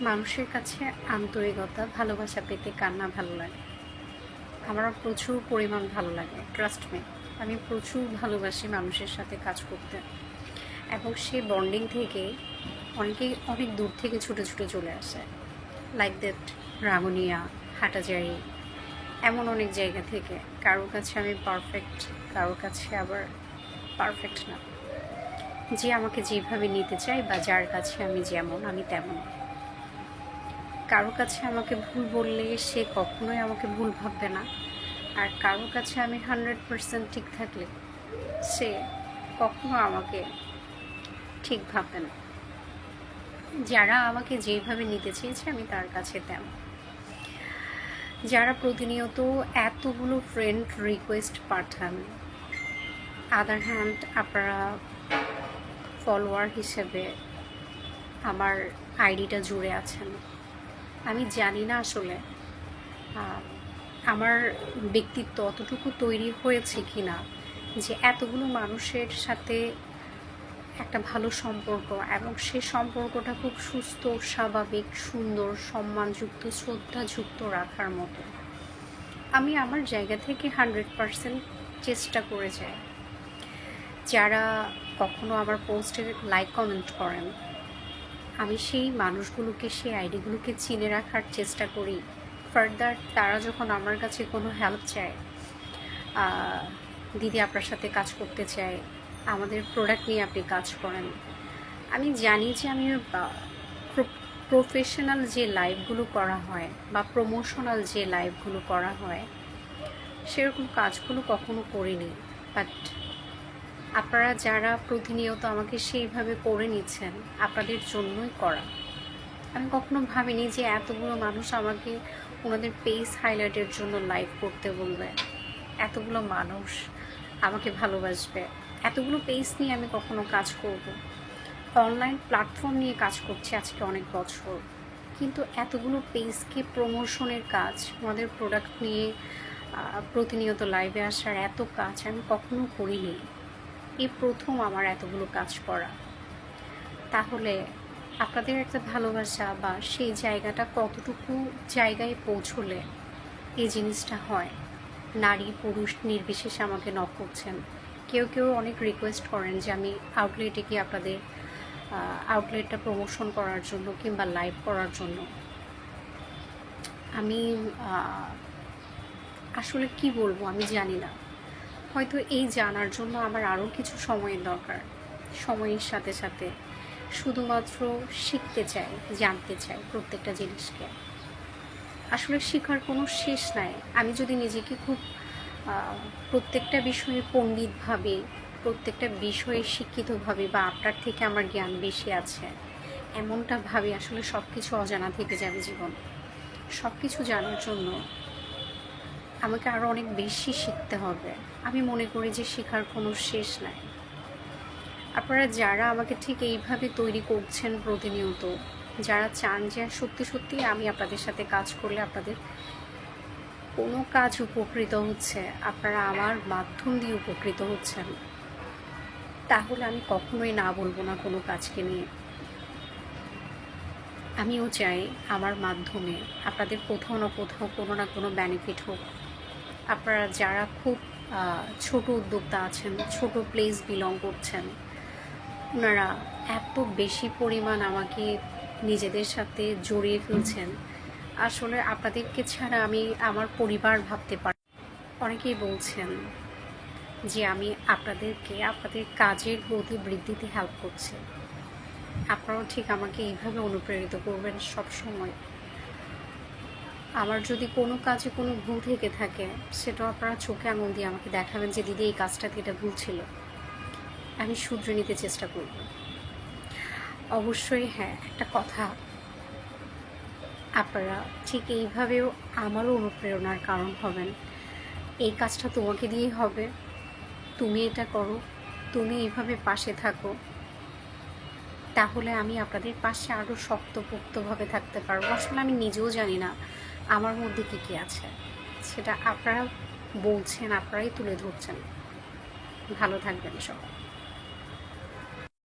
মানুষের কাছে আন্তরিকতা ভালোবাসা পেতে কার না ভালো লাগে। আমার প্রচুর পরিমাণ ভালো লাগে, ট্রাস্ট মি। আমি প্রচুর ভালোবাসি মানুষের সাথে কাজ করতে, এবং সেই বন্ডিং থেকে অনেকেই অনেক দূর থেকে ছুটে ছুটে চলে আসে, লাইক দ্যাট রাঙ্গুনিয়া, হাটাজারি, এমন অনেক জায়গা থেকে। কারোর কাছে আমি পারফেক্ট, কারোর কাছে আবার পারফেক্ট না। যে আমাকে যেভাবে নিতে চাই বা যার কাছে আমি যেমন আমি তেমন। কারো কাছে আমাকে ভুল বললে সে কখনোই আমাকে ভুল ভাববে না, আর কারো কাছে আমি 100% ঠিক থাকলে সে কখনো আমাকে ঠিক ভাববে না। যারা আমাকে যেভাবে নিতে চেয়েছে আমি তার কাছে তেমন। যারা প্রতিনিয়ত এতগুলো ফ্রেন্ড রিকোয়েস্ট পাঠান, আদার হ্যান্ড আপনারা ফলোয়ার হিসেবে আমার আইডিটা জুড়ে আছেন, আমি জানি না আসলে আমার ব্যক্তিত্ব অতটুকু তৈরি হয়েছে কি না যে এতগুলো মানুষের সাথে একটা ভালো সম্পর্ক, এবং সেই সম্পর্কটা খুব সুস্থ, স্বাভাবিক, সুন্দর, সম্মানযুক্ত, শ্রদ্ধাযুক্ত রাখার মতো আমি আমার জায়গা থেকে 100% চেষ্টা করে যাই। যারা কখনো আমার পোস্টে লাইক কমেন্ট করেন, আমি সেই মানুষগুলোকে, সেই আইডিগুলোকে চিনে রাখার চেষ্টা করি। ফার্দার তারা যখন আমার কাছে কোনো হেল্প চায়, দিদি আপনার সাথে কাজ করতে চাই, আমাদের প্রোডাক্ট নিয়ে আপনি কাজ করেন, আমি জানি যে আমি প্রফেশনাল যে লাইভগুলো করা হয় বা প্রমোশনাল যে লাইভগুলো করা হয় সেরকম কাজগুলো কখনো করিনি। বাট আপনারা যারা প্রতিনিয়ত আমাকে সেইভাবে করে নিচ্ছেন, আপনাদের জন্যই করা। আমি কখনো ভাবিনি যে এতগুলো মানুষ আমাকে ওনাদের পেজ হাইলাইটের জন্য লাইভ করতে বলবে, এতগুলো মানুষ আমাকে ভালোবাসবে, এতগুলো পেজ নিয়ে আমি কখনো কাজ করব। অনলাইন প্ল্যাটফর্ম নিয়ে কাজ করছি আজকে অনেক বছর, কিন্তু এতগুলো পেজকে প্রমোশনের কাজ, ওনাদের প্রোডাক্ট নিয়ে প্রতিনিয়ত লাইভে আসার এত কাজ আমি কখনো করিনি। এই প্রথম আমার এতগুলো কাজ করা। তাহলে আপনাদের একটা ভালোবাসা বা সেই জায়গাটা কতটুকু জায়গায় পৌঁছলে এই জিনিসটা হয়। নারী পুরুষ নির্বিশেষে আমাকে নক করছেন। কেউ কেউ অনেক রিকোয়েস্ট করেন যে আমি আউটলেটে গিয়ে আপনাদের আউটলেটটা প্রমোশন করার জন্য কিংবা লাইভ করার জন্য। আমি আসলে কি বলবো আমি জানি না। হয়তো এই জানার জন্য আমার আরও কিছু সময়ের দরকার। সময়ের সাথে সাথে শুধুমাত্র শিখতে চাই, জানতে চাই প্রত্যেকটা জিনিসকে। আসলে শেখার কোনো শেষ নাই। আমি যদি নিজেকে খুব প্রত্যেকটা বিষয়ে পণ্ডিতভাবে, প্রত্যেকটা বিষয়ে শিক্ষিতভাবে, বা আপনার থেকে আমার জ্ঞান বেশি আছে এমনটা ভাবে, আসলে সব কিছু অজানা থেকে যাবে জীবন। সব কিছু জানার জন্য আমাকে আরও অনেক বেশি শিখতে হবে। আমি মনে করি যে শেখার কোনো শেষ নাই। আপনারা যারা আমাকে ঠিক এইভাবে তৈরি করছেন প্রতিনিয়ত, যারা চান যে সত্যি সত্যি আমি আপনাদের সাথে কাজ করলে আপনাদের কোনো কাজ উপকৃত হচ্ছে, আপনারা আমার মাধ্যম দিয়ে উপকৃত হচ্ছেন, তাহলে আমি কখনোই না বলবো না কোনো কাজকে নিয়ে। আমিও চাই আমার মাধ্যমে আপনাদের কোথাও না কোথাও কোনো না কোনো বেনিফিট হোক। আপনারা যারা খুব ছোট উদ্যোক্তা আছেন, ছোট প্লেস বিলং করছেন, ওনারা এত বেশি পরিমাণ আমাকে নিজেদের সাথে জড়িয়ে ফেলছেন, আসলে আপনাদেরকে ছাড়া আমি আমার পরিবার ভাবতে পারি। অনেকেই বলছেন যে আমি আপনাদেরকে আপনাদের কাজের গতি বৃদ্ধিতে হেল্প করছি। আপনারাও ঠিক আমাকে এইভাবে অনুপ্রেরিত করবেন সব সময়। আমার যদি কোনো কাজে কোনো ভুল থেকে থাকে, সেটাও আপনারা চোখে আঙুল দিয়ে আমাকে দেখাবেন যে দিদি এই কাজটাতে এটা ভুল ছিল, আমি শুধরে নিতে চেষ্টা করব। অবশ্যই হ্যাঁ, একটা কথা, আপনারা ঠিক এইভাবেও আমারও অনুপ্রেরণার কারণ হবেন। এই কাজটা তোমাকে দিয়েই হবে, তুমি এটা করো, তুমি এইভাবে পাশে থাকো, তাহলে আমি আপনাদের পাশে আরও শক্তপোক্তভাবে থাকতে পারবো। আসলে আমি নিজেও জানি না আমার মধ্যে কী কী আছে, সেটা আপনারা বলছেন, আপনারাই তুলে ধরছেন। ভালো থাকবেন সব।